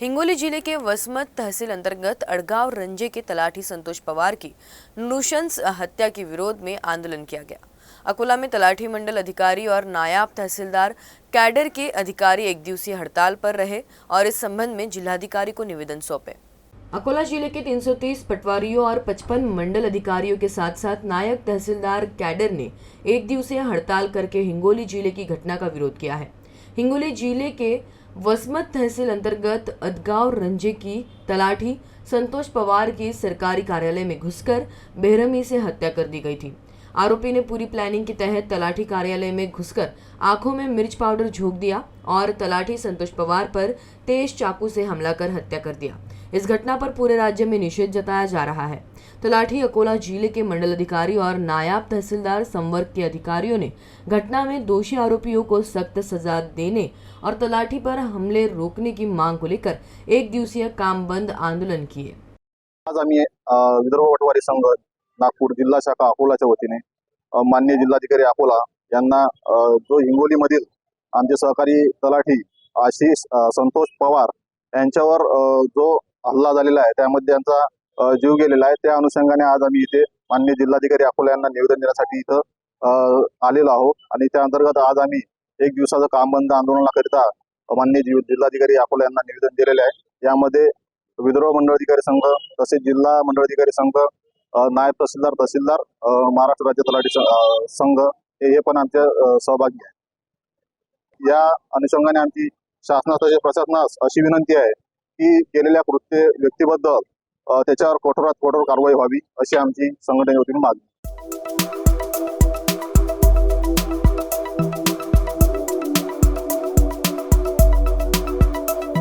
हिंगोली जिले के वसमत तहसील अंतर्गत अड़गांव रंजे के तलाठी संतोष पवार की नृशंस हत्या के विरोध में आंदोलन किया गया। अकोला में तलाठी मंडल अधिकारी और नायब तहसीलदार कैडर के अधिकारी एक दिवसीय हड़ताल पर रहे और इस संबंध में जिलाधिकारी को निवेदन सौंपे। अकोला जिले के 330 पटवारियों और 55 मंडल अधिकारियों के साथ साथ नायब तहसीलदार कैडर ने एक दिवसीय हड़ताल करके हिंगोली जिले की घटना का विरोध किया है। हिंगोली जिले के वसमत तहसील अंतर्गत अड़गांव रंजे की तलाठी संतोष पवार की सरकारी कार्यालय में घुसकर बेरहमी से हत्या कर दी गई थी। आरोपी ने पूरी प्लानिंग के तहत तलाठी कार्यालय में घुसकर आंखों में मिर्च पाउडर झोंक दिया और तलाठी संतोष पवार पर तेज चाकू से हमला कर हत्या कर दिया। इस घटना पर पूरे राज्य में निषेध जताया जा रहा है। तलाठी अकोला जिले के मंडल अधिकारी और नायब तहसीलदार संवर्ग के अधिकारियों ने घटना में दोषी आरोपियों को सख्त सजा देने और तलाठी पर हमले रोकने की मांग को लेकर एक दिवसीय काम बंद आंदोलन किए। आज आम्ही विदर्भ पटवारी संघ नागपूर जिल्हा शाखा अकोलाच्या वतीने माननीय जिल्हाधिकारी अकोला यांना जो हिंगोलीमधील आमचे सहकारी तलाठी आशिष संतोष पवार यांच्यावर जो हल्ला झालेला आहे त्यामध्ये त्यांचा जीव गेलेला आहे, त्या अनुषंगाने आज आम्ही इथे माननीय जिल्हाधिकारी अकोला यांना निवेदन देण्यासाठी इथं आलेलो आहोत आणि त्या अंतर्गत आज आम्ही एक दिवसाचं काम बंद आंदोलनाकरिता माननीय जिल्हाधिकारी अकोला यांना निवेदन दिलेले आहे। यामध्ये विदर्भ मंडळ अधिकारी संघ तसेच जिल्हा मंडळ अधिकारी संघ, नायब तहसीलदार महाराष्ट्र राज्य तलाठी संघ हे पण आमच्या सहभागी आहे। या अनुषंगाने आमची शासनास तसेच प्रशासनास अशी विनंती आहे की केलेल्या कृत्य व्यक्तीबद्दल त्याच्यावर कठोरात कठोर कारवाई व्हावी अशी आमची संघटनेवतीने मागणी।